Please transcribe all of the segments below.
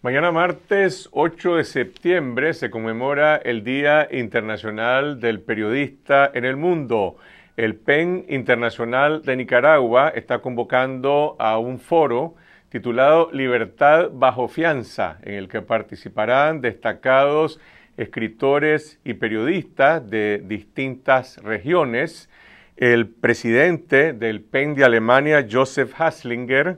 Mañana martes 8 de septiembre se conmemora el Día Internacional del Periodista en el mundo. El PEN Internacional de Nicaragua está convocando a un foro titulado Libertad bajo fianza, en el que participarán destacados escritores y periodistas de distintas regiones. El presidente del PEN de Alemania, Joseph Haslinger,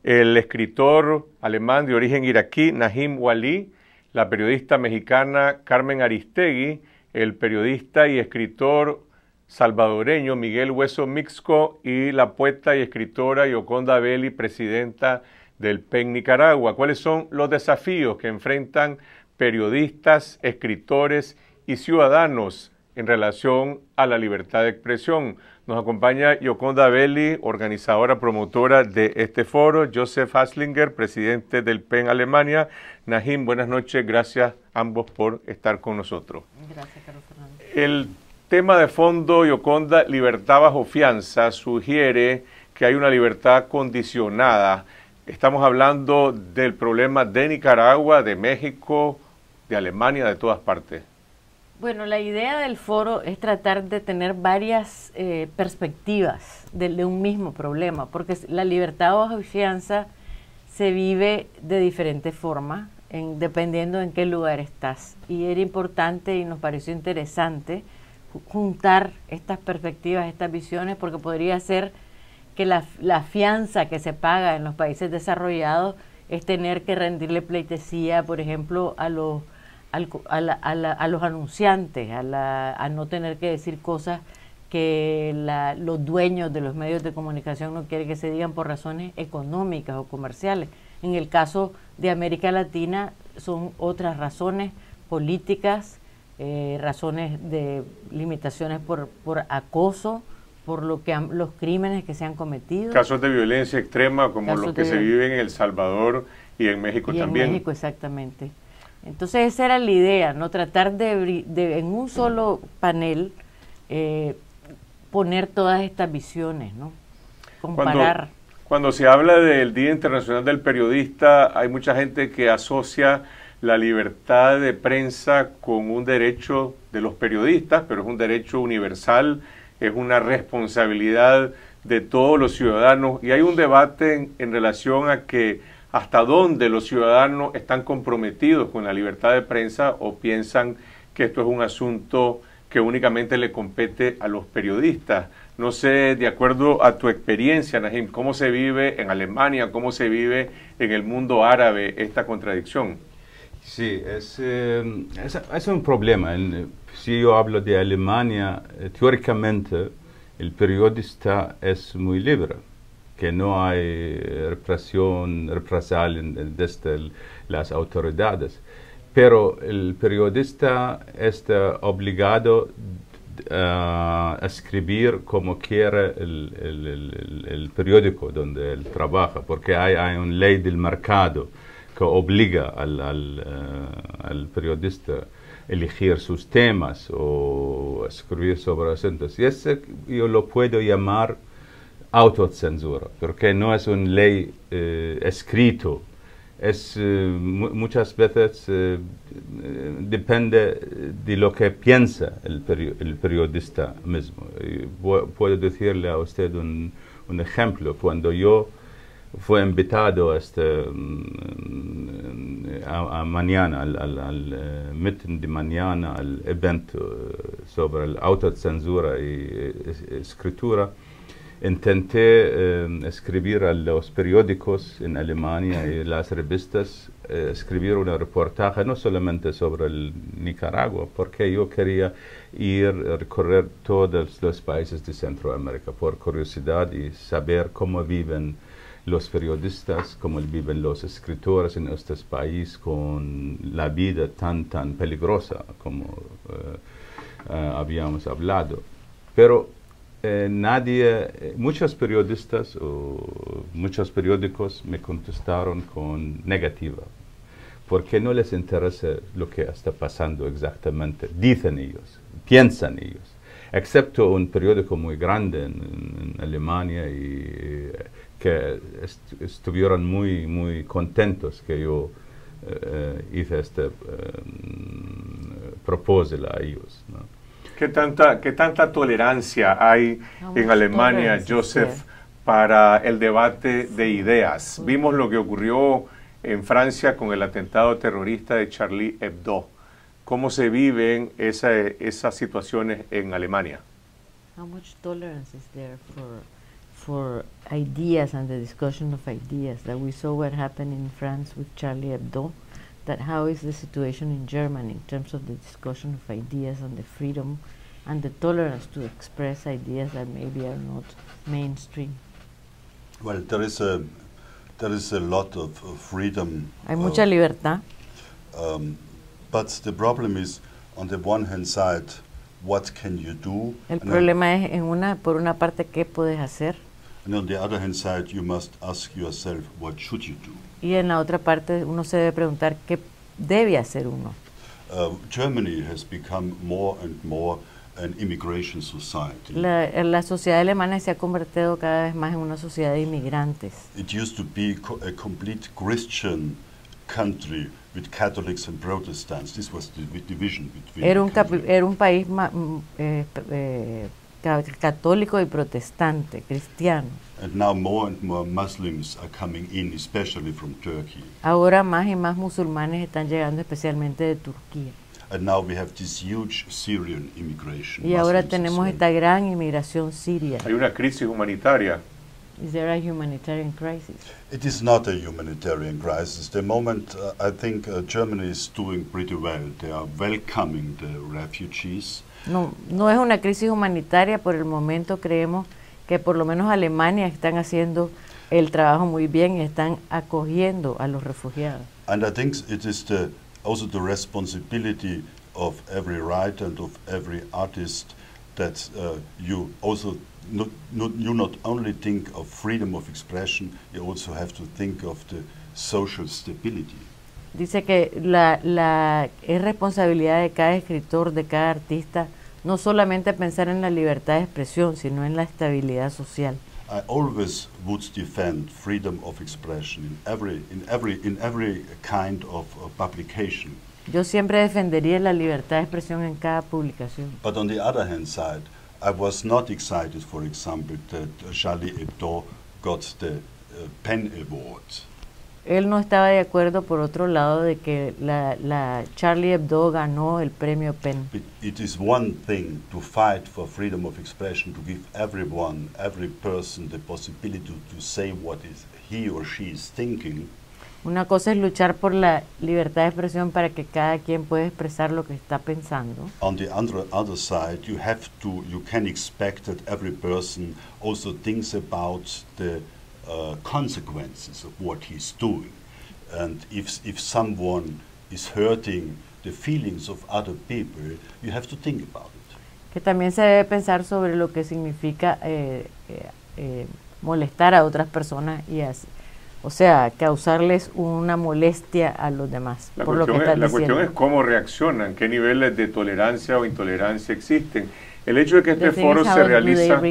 el escritor alemán de origen iraquí, Naim Wali, la periodista mexicana Carmen Aristegui, el periodista y escritor salvadoreño Miguel Hueso Mixco y la poeta y escritora Yoconda Belli, presidenta del PEN Nicaragua. ¿Cuáles son los desafíos que enfrentan periodistas, escritores y ciudadanos en relación a la libertad de expresión? Nos acompaña Yoconda Belli, organizadora, promotora de este foro, Joseph Haslinger, presidente del PEN Alemania. Naim, buenas noches, gracias ambos por estar con nosotros. Gracias, Carlos Fernando. El tema de fondo, Yoconda, libertad bajo fianza, sugiere que hay una libertad condicionada. Estamos hablando del problema de Nicaragua, de México, de Alemania, de todas partes. Bueno, la idea del foro es tratar de tener varias perspectivas de un mismo problema, porque la libertad bajo fianza se vive de diferentes formas, dependiendo en qué lugar estás. Y era importante y nos pareció interesante juntar estas perspectivas, estas visiones, porque podría ser que la fianza que se paga en los países desarrollados es tener que rendirle pleitesía, por ejemplo, a los anunciantes, a no tener que decir cosas que los dueños de los medios de comunicación no quieren que se digan por razones económicas o comerciales. En el caso de América Latina son otras razones políticas, razones de limitaciones por acoso, por los crímenes que se han cometido. Casos de violencia extrema como los que se viven en El Salvador y en México también. En México, exactamente. Entonces esa era la idea, ¿no? Tratar de en un solo panel poner todas estas visiones, ¿no? Comparar. Cuando se habla del Día Internacional del Periodista, hay mucha gente que asocia la libertad de prensa con un derecho de los periodistas, pero es un derecho universal, es una responsabilidad de todos los ciudadanos, y hay un debate en relación a que hasta dónde los ciudadanos están comprometidos con la libertad de prensa o piensan que esto es un asunto que únicamente le compete a los periodistas. No sé, de acuerdo a tu experiencia, Naim, ¿cómo se vive en Alemania, cómo se vive en el mundo árabe esta contradicción? Sí, es un problema. Si yo hablo de Alemania, teóricamente el periodista es muy libre, que no hay represalia desde las autoridades. Pero el periodista está obligado a escribir como quiere el periódico donde él trabaja, porque hay una ley del mercado que obliga al periodista a elegir sus temas o escribir sobre asuntos. Y eso yo lo puedo llamar autocensura, porque no es una ley escrito. Muchas veces depende de lo que piensa el periodista mismo. Puedo decirle a usted un ejemplo. Cuando yo fui invitado a mañana, al meeting de mañana, al evento sobre la autocensura y escritura, intenté escribir a los periódicos en Alemania y las revistas, escribir un reportaje no solamente sobre Nicaragua, porque yo quería recorrer todos los países de Centroamérica por curiosidad y saber cómo viven los periodistas, cómo viven los escritores en estos países con la vida tan peligrosa como habíamos hablado. Pero muchos periodistas o muchos periódicos me contestaron con negativa, porque no les interesa lo que está pasando exactamente, dicen ellos, piensan ellos, excepto un periódico muy grande en Alemania y que estuvieron muy contentos que yo hice este proposal a ellos, ¿no? ¿Qué tanta tolerancia hay en Alemania, Joseph, para el debate de ideas? Vimos lo que ocurrió en Francia con el atentado terrorista de Charlie Hebdo. ¿Cómo se viven esas situaciones en Alemania? How much tolerance is there for ideas and the discussion of ideas? That we saw what happened in France with Charlie Hebdo. That how is the situation in Germany in terms of the discussion of ideas and the freedom and the tolerance to express ideas that maybe are not mainstream? Well, there is a lot of freedom. Hay mucha libertad. But the problem is, on the one hand side, what can you do? El problema es por una parte qué puedes hacer. And on the other hand side, you must ask yourself, what should you do? Y en la otra parte uno se debe preguntar qué debe hacer uno. Germany has become more and more an immigration society. La sociedad alemana se ha convertido cada vez más en una sociedad de inmigrantes. It used to be a complete Christian country with Catholics and Protestants. This was the division between. Era un país católico y protestante, cristiano. And now more and more Muslims are coming in, especially from Turkey. Ahora más y más musulmanes están llegando, especialmente de Turquía. And now we have this huge Syrian immigration. Y ahora tenemos esta gran inmigración siria. Hay una crisis humanitaria. Is there a humanitarian crisis? It is not a humanitarian crisis. The moment, I think Germany is doing pretty well. They are welcoming the refugees. No es una crisis humanitaria. Por el momento creemos que por lo menos Alemania están haciendo el trabajo muy bien y están acogiendo a los refugiados. And I think it is also the responsibility of every writer and of every artist that you also you not only think of freedom of expression, you also have to think of the social stability. Dice que es responsabilidad de cada escritor, de cada artista, no solamente pensar en la libertad de expresión, sino en la estabilidad social. I always would defend freedom of expression in every kind of publication. Yo siempre defendería la libertad de expresión en cada publicación. But on the other hand side, I was not excited, for example, that Charlie Hebdo got the PEN Award. Él no estaba de acuerdo, por otro lado, de que la Charlie Hebdo ganó el premio PEN. It is one thing to fight for freedom of expression, to give every person the possibility to say what he or she is thinking. Una cosa es luchar por la libertad de expresión para que cada quien pueda expresar lo que está pensando. On the other side, you can expect that every person also thinks about the consequences of what he's doing, and if someone is hurting the feelings of other people, you have to think about it. Que también se debe pensar sobre lo que significa molestar a otras personas y o sea, causarles una molestia a los demás. La cuestión es cómo reaccionan, qué niveles de tolerancia o intolerancia existen. El hecho de que este foro se realiza...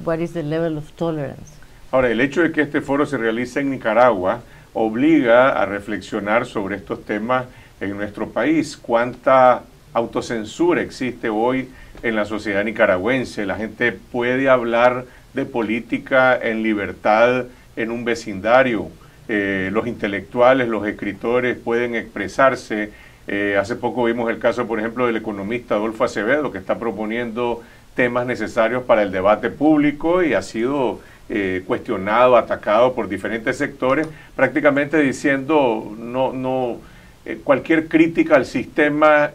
What is the level of tolerance? Ahora, el hecho de que este foro se realice en Nicaragua obliga a reflexionar sobre estos temas en nuestro país. ¿Cuánta autocensura existe hoy en la sociedad nicaragüense? La gente puede hablar de política en libertad en un vecindario. Los intelectuales, los escritores pueden expresarse. Hace poco vimos el caso, por ejemplo, del economista Adolfo Acevedo, que está proponiendo temas necesarios para el debate público y ha sido cuestionado, atacado por diferentes sectores, prácticamente diciendo cualquier crítica al sistema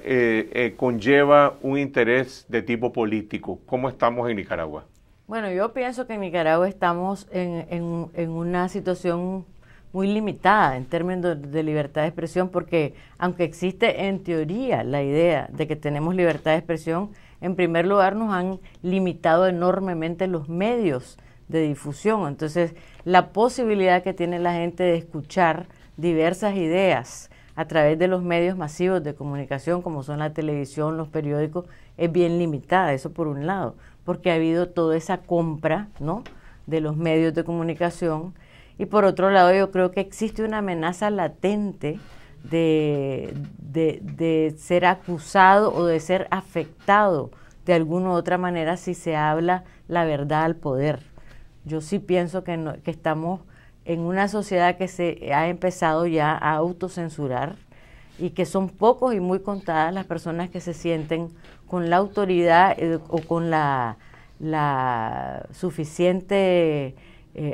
conlleva un interés de tipo político. ¿Cómo estamos en Nicaragua? Bueno, yo pienso que en Nicaragua estamos en una situación muy limitada en términos de libertad de expresión, porque aunque existe en teoría la idea de que tenemos libertad de expresión, en primer lugar nos han limitado enormemente los medios de difusión. Entonces, la posibilidad que tiene la gente de escuchar diversas ideas a través de los medios masivos de comunicación, como son la televisión, los periódicos, es bien limitada. Eso por un lado, porque ha habido toda esa compra, ¿no?, de los medios de comunicación, Y por otro lado, yo creo que existe una amenaza latente de ser acusado o de ser afectado de alguna u otra manera si se habla la verdad al poder. Yo sí pienso que estamos en una sociedad que se ha empezado ya a autocensurar y que son pocos y muy contadas las personas que se sienten con la autoridad o con la suficiente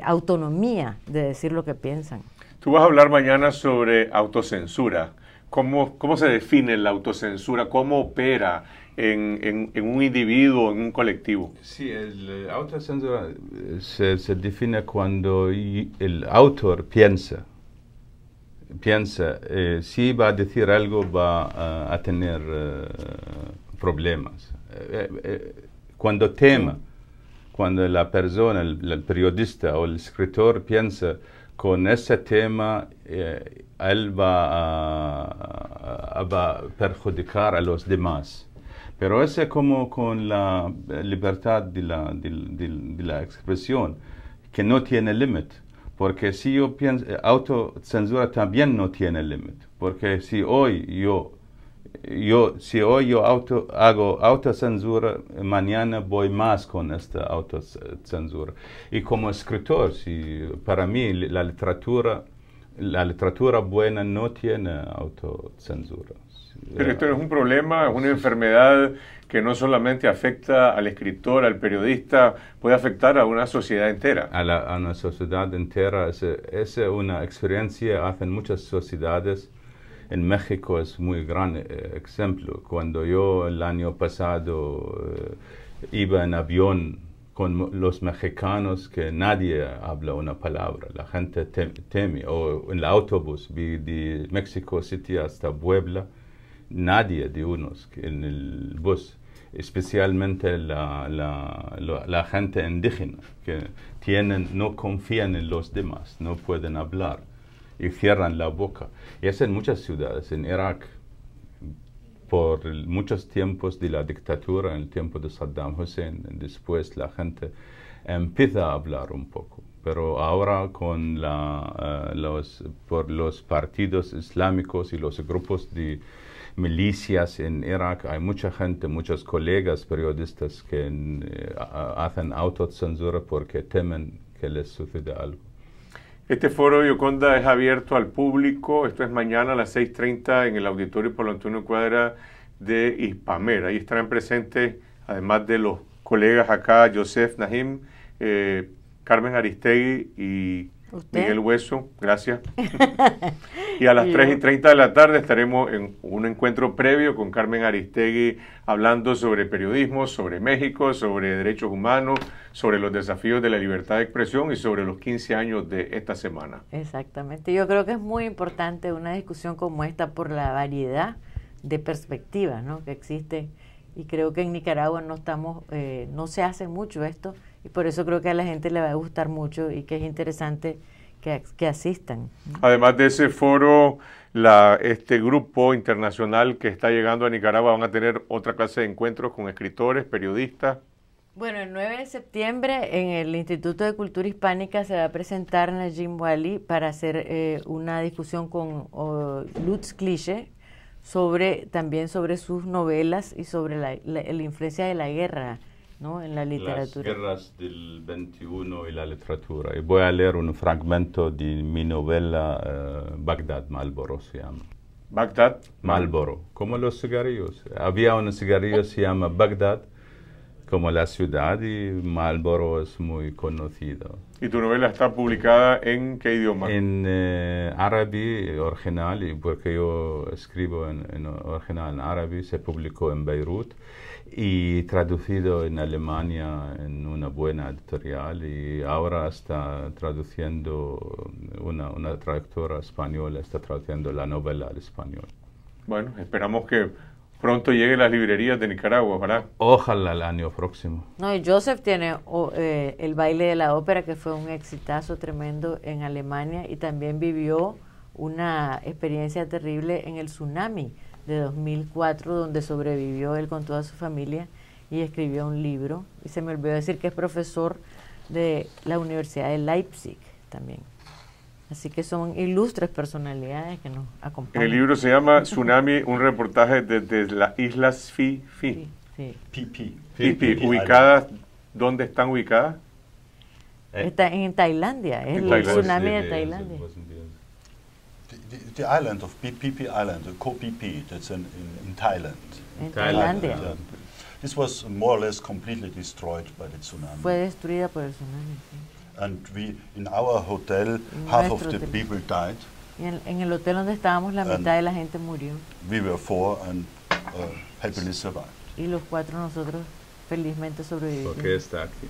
autonomía de decir lo que piensan. Tú vas a hablar mañana sobre autocensura. ¿Cómo se define la autocensura? ¿Cómo opera en un individuo, en un colectivo? Sí, el autocensura se define cuando el autor piensa, si va a decir algo va a tener problemas. Cuando tema, cuando la persona, el periodista o el escritor piensa con ese tema, él va a perjudicar a los demás. Pero es como con la libertad de la expresión, que no tiene límite. Porque si yo pienso, autocensura también no tiene límite. Porque si hoy yo hago autocensura, mañana voy más con esta autocensura. Y como escritor, para mí la literatura buena no tiene autocensura. Pero esto no es un problema, es una enfermedad que no solamente afecta al escritor, al periodista, puede afectar a una sociedad entera. A una sociedad entera. Es una experiencia, hacen muchas sociedades. En México es muy gran ejemplo. Cuando yo el año pasado iba en avión con los mexicanos, que nadie habla una palabra, la gente teme. O en el autobús, de Mexico City hasta Puebla, nadie de unos en el bus, especialmente la gente indígena, que no confían en los demás, no pueden hablar y cierran la boca. Y es en muchas ciudades, en Irak, por muchos tiempos de la dictadura, en el tiempo de Saddam Hussein, después la gente empieza a hablar un poco. Pero ahora con por los partidos islámicos y los grupos de milicias en Irak, hay mucha gente, muchos colegas periodistas que hacen autocensura porque temen que les suceda algo. Este foro, Yoconda, es abierto al público. Esto es mañana a las 6:30 en el Auditorio Pablo Antonio Cuadra de Hispamer. Ahí estarán presentes, además de los colegas acá, Joseph Nahim, Carmen Aristegui y ¿Usted? Miguel Hueso. Gracias. Y a las 3:30 de la tarde estaremos en un encuentro previo con Carmen Aristegui hablando sobre periodismo, sobre México, sobre derechos humanos, sobre los desafíos de la libertad de expresión y sobre los 15 años de esta semana. Exactamente. Yo creo que es muy importante una discusión como esta por la variedad de perspectivas, ¿no?, que existe. Y creo que en Nicaragua no se hace mucho esto, y por eso creo que a la gente le va a gustar mucho y que es interesante que asistan. Además de ese foro, este grupo internacional que está llegando a Nicaragua van a tener otra clase de encuentros con escritores, periodistas. Bueno, el 9 de septiembre en el Instituto de Cultura Hispánica se va a presentar Najim Wali para hacer una discusión con Lutz Cliche también sobre sus novelas y sobre la influencia de la guerra, ¿no?, en la literatura. Las guerras del 21 y la literatura. Y voy a leer un fragmento de mi novela Bagdad, Marlboro se llama. Bagdad, Marlboro, como los cigarrillos. Había un cigarrillo que se llama Bagdad, como la ciudad, y Marlboro es muy conocido. ¿Y tu novela está publicada en qué idioma? En árabe original, y porque yo escribo en original en árabe, se publicó en Beirut y traducido en Alemania en una buena editorial, y ahora está traduciendo una traductora española, está traduciendo la novela al español. Bueno, esperamos que pronto llegue a las librerías de Nicaragua, ¿verdad? Ojalá el año próximo. No, y Joseph tiene El baile de la ópera, que fue un exitazo tremendo en Alemania, y también vivió una experiencia terrible en el tsunami de 2004, donde sobrevivió él con toda su familia y escribió un libro. Y se me olvidó decir que es profesor de la Universidad de Leipzig también. Así que son ilustres personalidades que nos acompañan. El libro se llama Tsunami, un reportaje desde las Islas Phi. Sí, sí. Phi, ubicadas, ¿dónde están ubicadas? Está en Tailandia, es En el Tailandia. tsunami de Tailandia. The island of Phi Phi Island, Koh Phi Phi, that's in Thailand. En Tailandia. Tailandia. Yeah. This was more or less completely destroyed by the tsunami. Fue destruida por el tsunami. Sí. And we, in our hotel, half of nuestro the hotel. people died. Y en el hotel donde estábamos, la mitad de la gente murió. We were 4 and happily survived. Y los 4 nosotros felizmente sobrevivimos. ¿Por qué está aquí?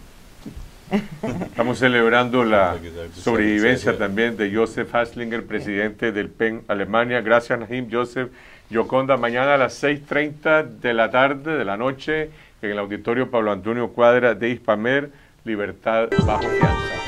Estamos celebrando la Exacto. sobrevivencia Sí. también de Joseph Haslinger, presidente del PEN Alemania. Gracias, Nahim, Joseph. Yoconda, mañana a las 6:30 de la tarde, de la noche, en el auditorio Pablo Antonio Cuadra de Hispamer, Libertad bajo fianza.